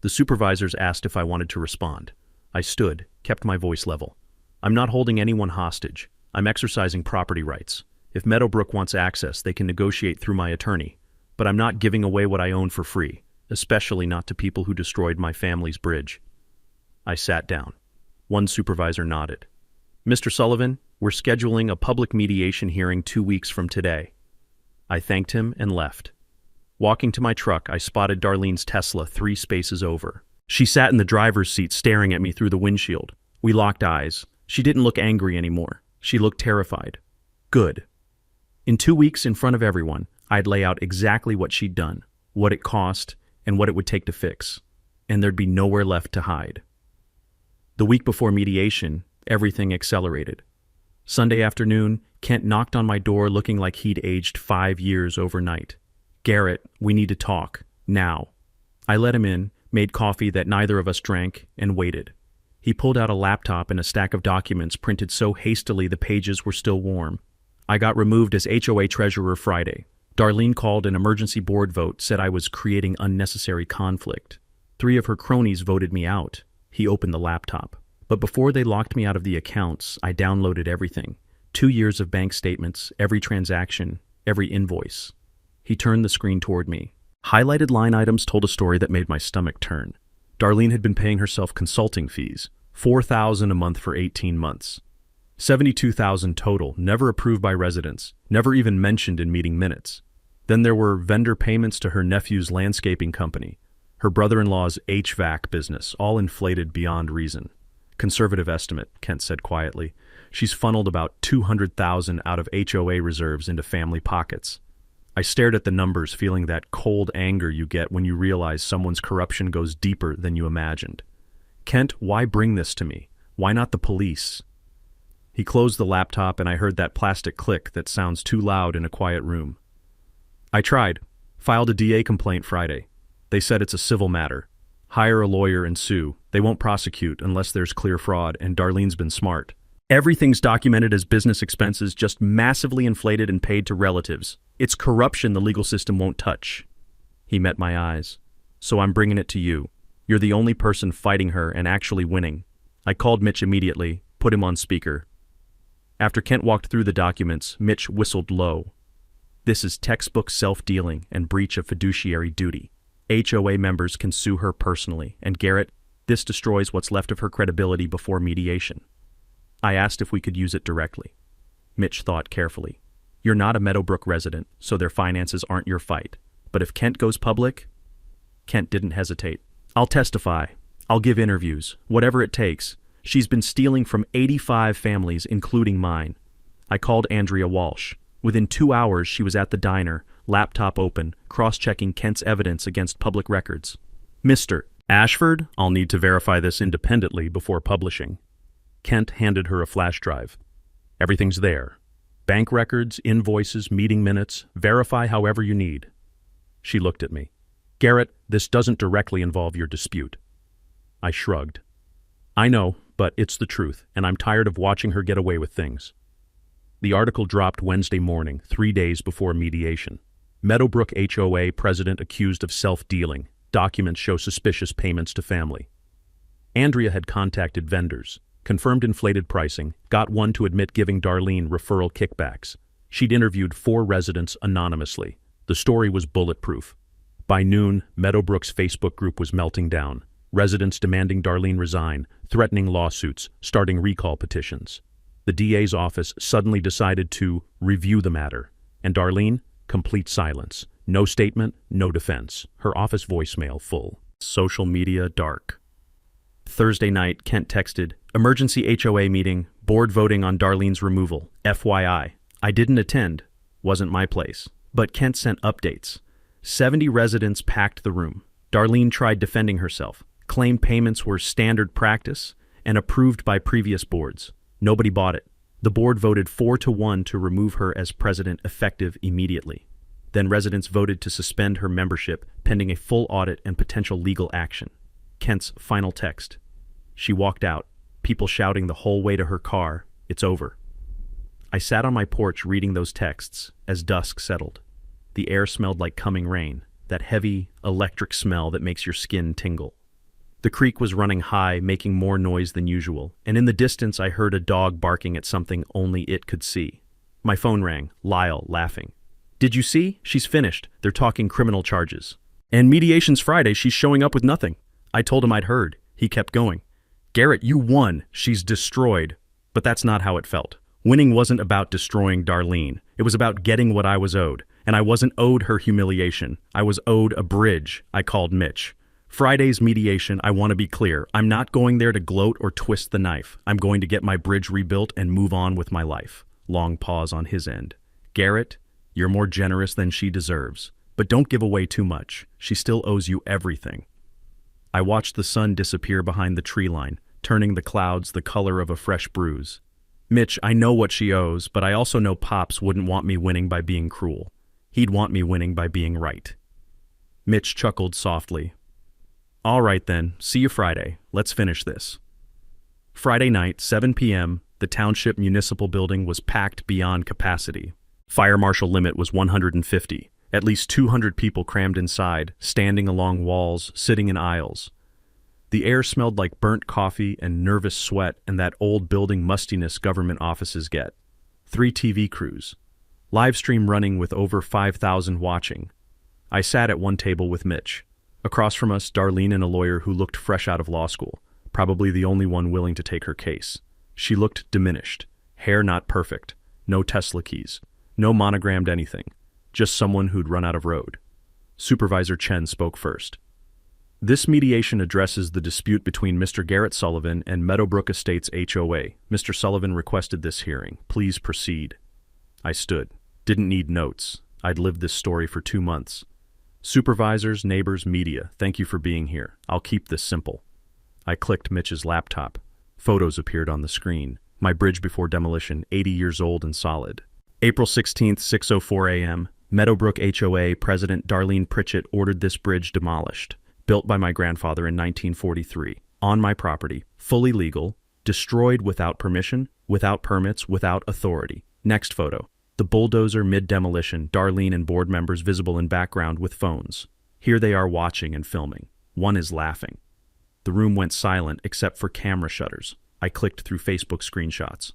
The supervisors asked if I wanted to respond. I stood, kept my voice level. "I'm not holding anyone hostage. I'm exercising property rights. If Meadowbrook wants access, they can negotiate through my attorney. But I'm not giving away what I own for free, especially not to people who destroyed my family's bridge." I sat down. One supervisor nodded. "Mr. Sullivan, we're scheduling a public mediation hearing 2 weeks from today." I thanked him and left. Walking to my truck, I spotted Darlene's Tesla 3 spaces over. She sat in the driver's seat staring at me through the windshield. We locked eyes. She didn't look angry anymore. She looked terrified. Good. In 2 weeks, in front of everyone, I'd lay out exactly what she'd done, what it cost, and what it would take to fix. And there'd be nowhere left to hide. The week before mediation, everything accelerated. Sunday afternoon, Kent knocked on my door looking like he'd aged 5 years overnight. "Garrett, we need to talk. Now." I let him in, made coffee that neither of us drank, and waited. He pulled out a laptop and a stack of documents printed so hastily the pages were still warm. I got removed as HOA treasurer Friday. Darlene called an emergency board vote, said I was creating unnecessary conflict. 3 of her cronies voted me out. He opened the laptop. But before they locked me out of the accounts, I downloaded everything. 2 years of bank statements, every transaction, every invoice. He turned the screen toward me. Highlighted line items told a story that made my stomach turn. Darlene had been paying herself consulting fees, $4,000 a month for 18 months. $72,000 total, never approved by residents, never even mentioned in meeting minutes. Then there were vendor payments to her nephew's landscaping company, her brother-in-law's HVAC business, all inflated beyond reason. "Conservative estimate," Kent said quietly. "She's funneled about $200,000 out of HOA reserves into family pockets." I stared at the numbers, feeling that cold anger you get when you realize someone's corruption goes deeper than you imagined. "Kent, why bring this to me? Why not the police?" He closed the laptop and I heard that plastic click that sounds too loud in a quiet room. "I tried. Filed a DA complaint Friday. They said it's a civil matter. Hire a lawyer and sue. They won't prosecute unless there's clear fraud, and Darlene's been smart. Everything's documented as business expenses, just massively inflated and paid to relatives. It's corruption the legal system won't touch. He met my eyes. So I'm bringing it to you. You're the only person fighting her and actually winning. I called Mitch immediately, put him on speaker. After Kent walked through the documents, Mitch whistled low. This is textbook self-dealing and breach of fiduciary duty. HOA members can sue her personally, and Garrett, this destroys what's left of her credibility before mediation. I asked if we could use it directly. Mitch thought carefully. You're not a Meadowbrook resident, so their finances aren't your fight. But if Kent goes public... Kent didn't hesitate. I'll testify. I'll give interviews. Whatever it takes. She's been stealing from 85 families, including mine. I called Andrea Walsh. Within 2 hours, she was at the diner, laptop open, cross-checking Kent's evidence against public records. Mr. Ashford, I'll need to verify this independently before publishing. Kent handed her a flash drive. Everything's there. Bank records, invoices, meeting minutes. Verify however you need. She looked at me. Garrett, this doesn't directly involve your dispute. I shrugged. I know, but it's the truth, and I'm tired of watching her get away with things. The article dropped Wednesday morning, 3 days before mediation. Meadowbrook HOA president accused of self-dealing. Documents show suspicious payments to family. Andrea had contacted vendors, confirmed inflated pricing, got one to admit giving Darlene referral kickbacks. She'd interviewed 4 residents anonymously. The story was bulletproof. By noon, Meadowbrook's Facebook group was melting down. Residents demanding Darlene resign, threatening lawsuits, starting recall petitions. The DA's office suddenly decided to review the matter. And Darlene? Complete silence. No statement, no defense. Her office voicemail full. Social media dark. Thursday night, Kent texted, emergency HOA meeting, board voting on Darlene's removal. FYI. I didn't attend. Wasn't my place. But Kent sent updates. 70 residents packed the room. Darlene tried defending herself, claimed payments were standard practice and approved by previous boards. Nobody bought it. The board voted 4-1 to remove her as president effective immediately. Then residents voted to suspend her membership pending a full audit and potential legal action. Kent's final text. She walked out, people shouting the whole way to her car, "It's over." I sat on my porch reading those texts as dusk settled. The air smelled like coming rain, that heavy, electric smell that makes your skin tingle. The creek was running high, making more noise than usual, and in the distance I heard a dog barking at something only it could see. My phone rang, Lyle laughing. "Did you see? She's finished. They're talking criminal charges. And mediation's Friday, she's showing up with nothing." I told him I'd heard. He kept going. "Garrett, you won. She's destroyed." But that's not how it felt. Winning wasn't about destroying Darlene. It was about getting what I was owed. And I wasn't owed her humiliation. I was owed a bridge. I called Mitch. Friday's mediation, I want to be clear. I'm not going there to gloat or twist the knife. I'm going to get my bridge rebuilt and move on with my life. Long pause on his end. Garrett, you're more generous than she deserves. But don't give away too much. She still owes you everything. I watched the sun disappear behind the tree line, turning the clouds the color of a fresh bruise. Mitch, I know what she owes, but I also know Pops wouldn't want me winning by being cruel. He'd want me winning by being right. Mitch chuckled softly. All right then, see you Friday. Let's finish this. Friday night, 7 p.m., the township municipal building was packed beyond capacity. Fire marshal limit was 150. At least 200 people crammed inside, standing along walls, sitting in aisles. The air smelled like burnt coffee and nervous sweat and that old building mustiness government offices get. 3 TV crews. Live stream running with over 5,000 watching. I sat at one table with Mitch. Across from us, Darlene and a lawyer who looked fresh out of law school, probably the only one willing to take her case. She looked diminished. Hair not perfect. No Tesla keys. No monogrammed anything. Just someone who'd run out of road. Supervisor Chen spoke first. This mediation addresses the dispute between Mr. Garrett Sullivan and Meadowbrook Estates HOA. Mr. Sullivan requested this hearing. Please proceed. I stood. Didn't need notes. I'd lived this story for 2 months. Supervisors, neighbors, media, thank you for being here. I'll keep this simple. I clicked Mitch's laptop. Photos appeared on the screen. My bridge before demolition, 80 years old and solid. April 16th, 6:04 a.m. Meadowbrook HOA President Darlene Pritchett ordered this bridge demolished. built by my grandfather in 1943, on my property, fully legal, destroyed without permission, without permits, without authority. Next photo. The bulldozer mid-demolition, Darlene and board members visible in background with phones. Here they are watching and filming. One is laughing. The room went silent except for camera shutters. I clicked through Facebook screenshots.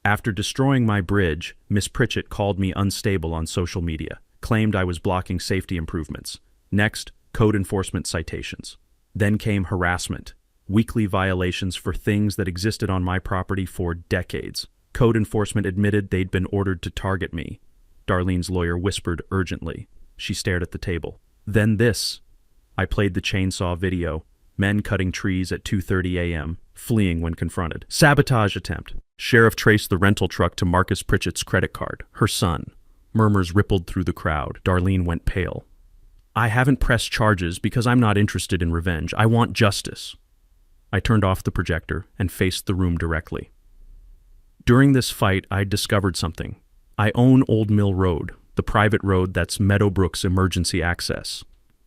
After destroying my bridge, Miss Pritchett called me unstable on social media, claimed I was blocking safety improvements. Next, code enforcement citations. Then came harassment, weekly violations for things that existed on my property for decades. Code enforcement admitted they'd been ordered to target me. Darlene's lawyer whispered urgently. She stared at the table. Then this. I played the chainsaw video. Men cutting trees at 2:30 a.m., fleeing when confronted. Sabotage attempt. Sheriff traced the rental truck to Marcus Pritchett's credit card, her son. Murmurs rippled through the crowd. Darlene went pale. I haven't pressed charges because I'm not interested in revenge. I want justice. I turned off the projector and faced the room directly. During this fight, I discovered something. I own Old Mill Road, the private road that's Meadowbrook's emergency access.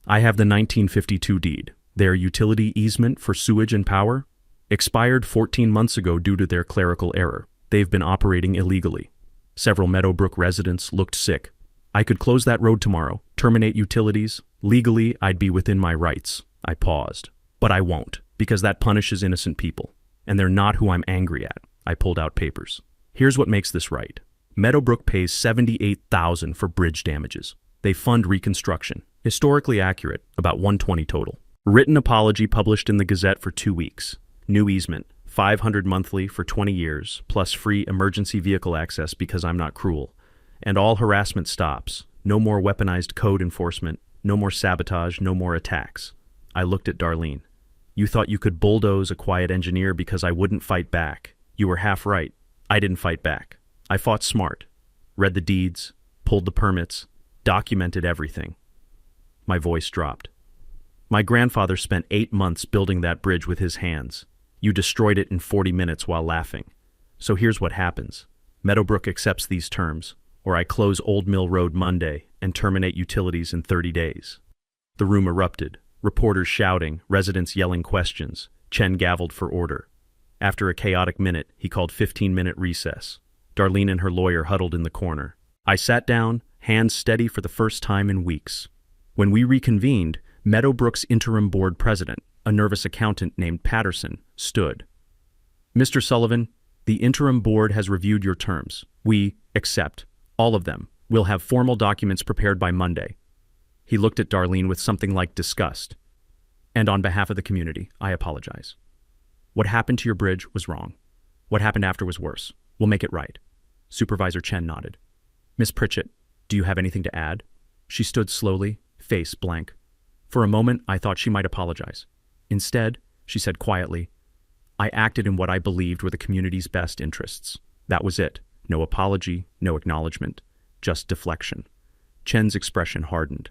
I have the 1952 deed, their utility easement for sewage and power, expired 14 months ago due to their clerical error. They've been operating illegally. Several Meadowbrook residents looked sick. I could close that road tomorrow, terminate utilities. Legally, I'd be within my rights. I paused. But I won't, because that punishes innocent people. And they're not who I'm angry at. I pulled out papers. Here's what makes this right. Meadowbrook pays $78,000 for bridge damages. They fund reconstruction. Historically accurate, about $120 total. Written apology published in the Gazette for 2 weeks. New easement, $500 monthly for 20 years, plus free emergency vehicle access because I'm not cruel. And all harassment stops. No more weaponized code enforcement. No more sabotage. No more attacks. I looked at Darlene. You thought you could bulldoze a quiet engineer because I wouldn't fight back. You were half right. I didn't fight back. I fought smart. Read the deeds, pulled the permits, documented everything. My voice dropped. My grandfather spent 8 months building that bridge with his hands. You destroyed it in 40 minutes while laughing. So here's what happens. Meadowbrook accepts these terms, or I close Old Mill Road Monday and terminate utilities in 30 days. The room erupted. Reporters shouting, residents yelling questions. Chen gavelled for order. After a chaotic minute, he called 15-minute recess. Darlene and her lawyer huddled in the corner. I sat down, hands steady for the first time in weeks. When we reconvened, Meadowbrook's interim board president, a nervous accountant named Patterson, stood. Mr. Sullivan, the interim board has reviewed your terms. We accept. All of them. We'll have formal documents prepared by Monday. He looked at Darlene with something like disgust. And on behalf of the community, I apologize. What happened to your bridge was wrong. What happened after was worse. We'll make it right. Supervisor Chen nodded. Miss Pritchett, do you have anything to add? She stood slowly, face blank. For a moment, I thought she might apologize. Instead, she said quietly, I acted in what I believed were the community's best interests. That was it. No apology, no acknowledgement, just deflection. Chen's expression hardened.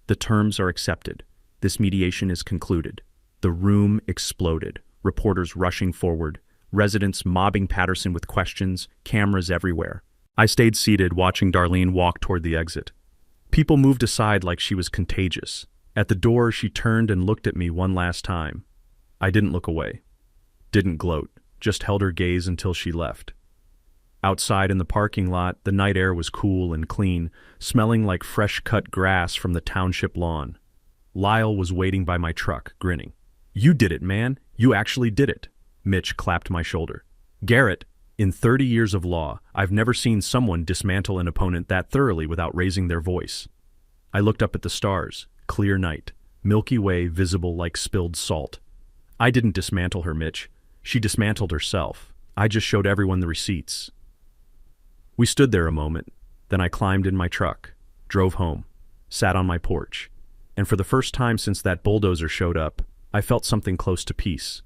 The terms are accepted. This mediation is concluded. The room exploded. Reporters rushing forward. Residents mobbing Patterson with questions. Cameras everywhere. I stayed seated, watching Darlene walk toward the exit. People moved aside like she was contagious. At the door, she turned and looked at me one last time. I didn't look away. Didn't gloat. Just held her gaze until she left. Outside in the parking lot, the night air was cool and clean, smelling like fresh-cut grass from the township lawn. Lyle was waiting by my truck, grinning. You did it, man. You actually did it. Mitch clapped my shoulder. Garrett, in 30 years of law, I've never seen someone dismantle an opponent that thoroughly without raising their voice. I looked up at the stars. Clear night. Milky Way visible like spilled salt. I didn't dismantle her, Mitch. She dismantled herself. I just showed everyone the receipts. We stood there a moment. Then I climbed in my truck, drove home, sat on my porch, and for the first time since that bulldozer showed up, I felt something close to peace.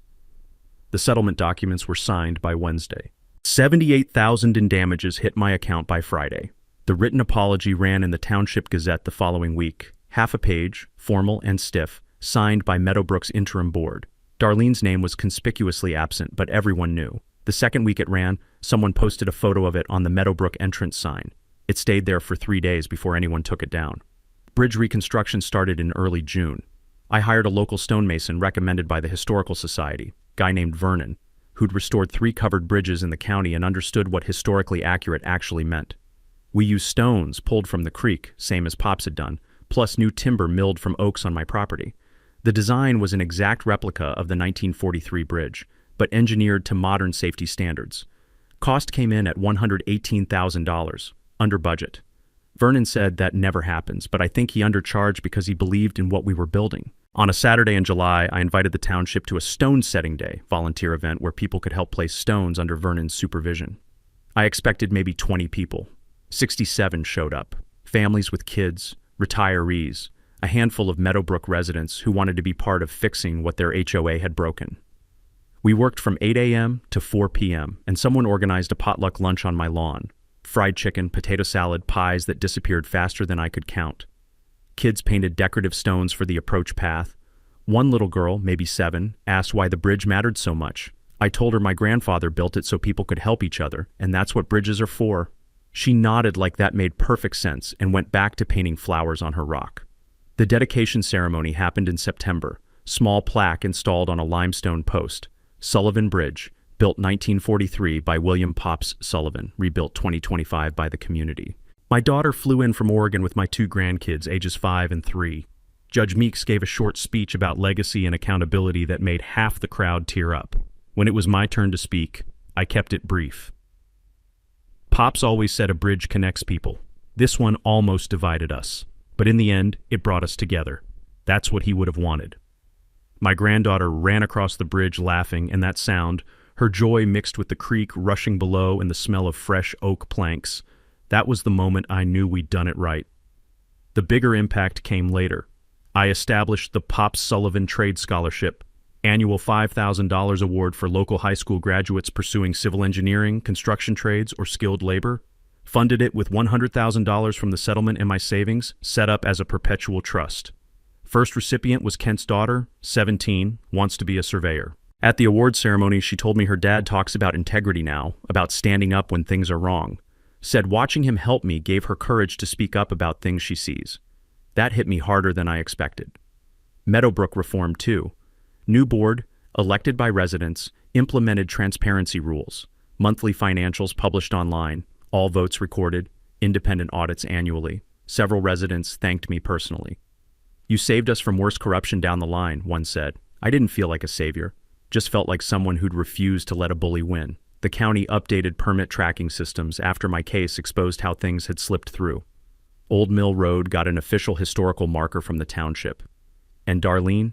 The settlement documents were signed by Wednesday. $78,000 in damages hit my account by Friday. The written apology ran in the Township Gazette the following week, half a page, formal and stiff, signed by Meadowbrook's interim board. Darlene's name was conspicuously absent, but everyone knew. The second week it ran, someone posted a photo of it on the Meadowbrook entrance sign. It stayed there for 3 days before anyone took it down. Bridge reconstruction started in early June. I hired a local stonemason recommended by the Historical Society, guy named Vernon, who'd restored 3 covered bridges in the county and understood what historically accurate actually meant. We used stones pulled from the creek, same as Pops had done, plus new timber milled from oaks on my property. The design was an exact replica of the 1943 bridge, but engineered to modern safety standards. Cost came in at $118,000, under budget. Vernon said that never happens, but I think he undercharged because he believed in what we were building. On a Saturday in July, I invited the township to a stone setting day volunteer event where people could help place stones under Vernon's supervision. I expected maybe 20 people. 67 showed up. Families with kids, retirees, a handful of Meadowbrook residents who wanted to be part of fixing what their HOA had broken. We worked from 8 a.m. to 4 p.m., and someone organized a potluck lunch on my lawn. Fried chicken, potato salad, pies that disappeared faster than I could count. Kids painted decorative stones for the approach path. One little girl, maybe 7, asked why the bridge mattered so much. I told her my grandfather built it so people could help each other, and that's what bridges are for. She nodded like that made perfect sense and went back to painting flowers on her rock. The dedication ceremony happened in September. Small plaque installed on a limestone post. Sullivan Bridge, built 1943 by William Pops Sullivan, rebuilt 2025 by the community. My daughter flew in from Oregon with my 2 grandkids, ages 5 and 3. Judge Meeks gave a short speech about legacy and accountability that made half the crowd tear up. When it was my turn to speak, I kept it brief. Pops always said a bridge connects people. This one almost divided us, but in the end, it brought us together. That's what he would have wanted. My granddaughter ran across the bridge laughing, and that sound, her joy mixed with the creek rushing below and the smell of fresh oak planks, that was the moment I knew we'd done it right. The bigger impact came later. I established the Pops Sullivan Trade Scholarship, annual $5,000 award for local high school graduates pursuing civil engineering, construction trades, or skilled labor. Funded it with $100,000 from the settlement in my savings, set up as a perpetual trust. First recipient was Kent's daughter, 17, wants to be a surveyor. At the award ceremony, she told me her dad talks about integrity now, about standing up when things are wrong. Said watching him help me gave her courage to speak up about things she sees. That hit me harder than I expected. Meadowbrook reformed too. New board, elected by residents, implemented transparency rules, monthly financials published online, all votes recorded, independent audits annually. Several residents thanked me personally. You saved us from worse corruption down the line, one said. I didn't feel like a savior, just felt like someone who'd refused to let a bully win. The county updated permit tracking systems after my case exposed how things had slipped through. Old Mill Road got an official historical marker from the township. And Darlene?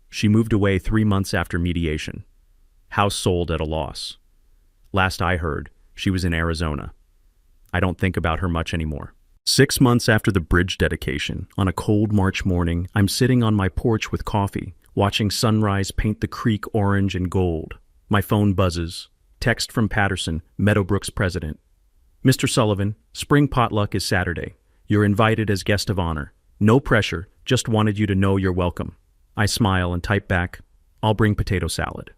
She moved away 3 months after mediation. House sold at a loss. Last I heard, she was in Arizona. I don't think about her much anymore. 6 months after the bridge dedication, on a cold March morning, I'm sitting on my porch with coffee, watching sunrise paint the creek orange and gold. My phone buzzes. Text from Patterson, Meadowbrook's president. Mr. Sullivan, spring potluck is Saturday. You're invited as guest of honor. No pressure, just wanted you to know you're welcome. I smile and type back, I'll bring potato salad.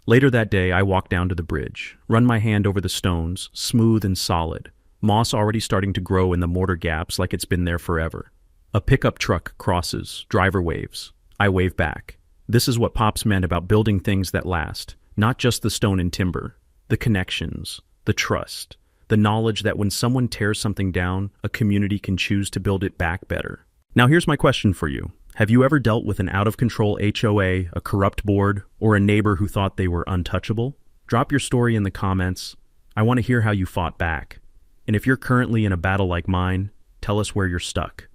Later that day, I walk down to the bridge, run my hand over the stones, smooth and solid. Moss already starting to grow in the mortar gaps like it's been there forever. A pickup truck crosses, driver waves. I wave back. This is what Pops meant about building things that last, not just the stone and timber, the connections, the trust, the knowledge that when someone tears something down, a community can choose to build it back better. Now here's my question for you. Have you ever dealt with an out-of-control HOA, a corrupt board, or a neighbor who thought they were untouchable? Drop your story in the comments. I want to hear how you fought back. And if you're currently in a battle like mine, tell us where you're stuck.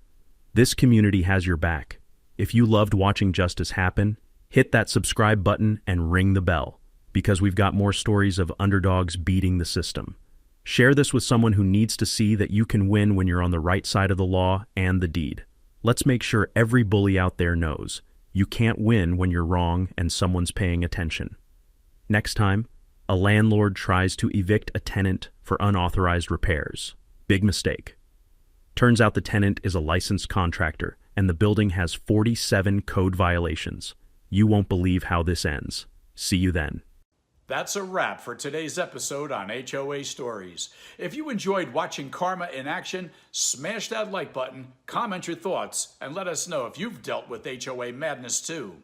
This community has your back. If you loved watching justice happen, hit that subscribe button and ring the bell, because we've got more stories of underdogs beating the system. Share this with someone who needs to see that you can win when you're on the right side of the law and the deed. Let's make sure every bully out there knows you can't win when you're wrong and someone's paying attention. Next time, a landlord tries to evict a tenant for unauthorized repairs. Big mistake. Turns out the tenant is a licensed contractor and the building has 47 code violations. You won't believe how this ends. See you then. That's a wrap for today's episode on HOA Stories. If you enjoyed watching Karma in action, smash that like button, comment your thoughts, and let us know if you've dealt with HOA madness too.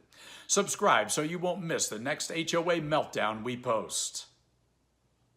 Subscribe so you won't miss the next HOA meltdown we post.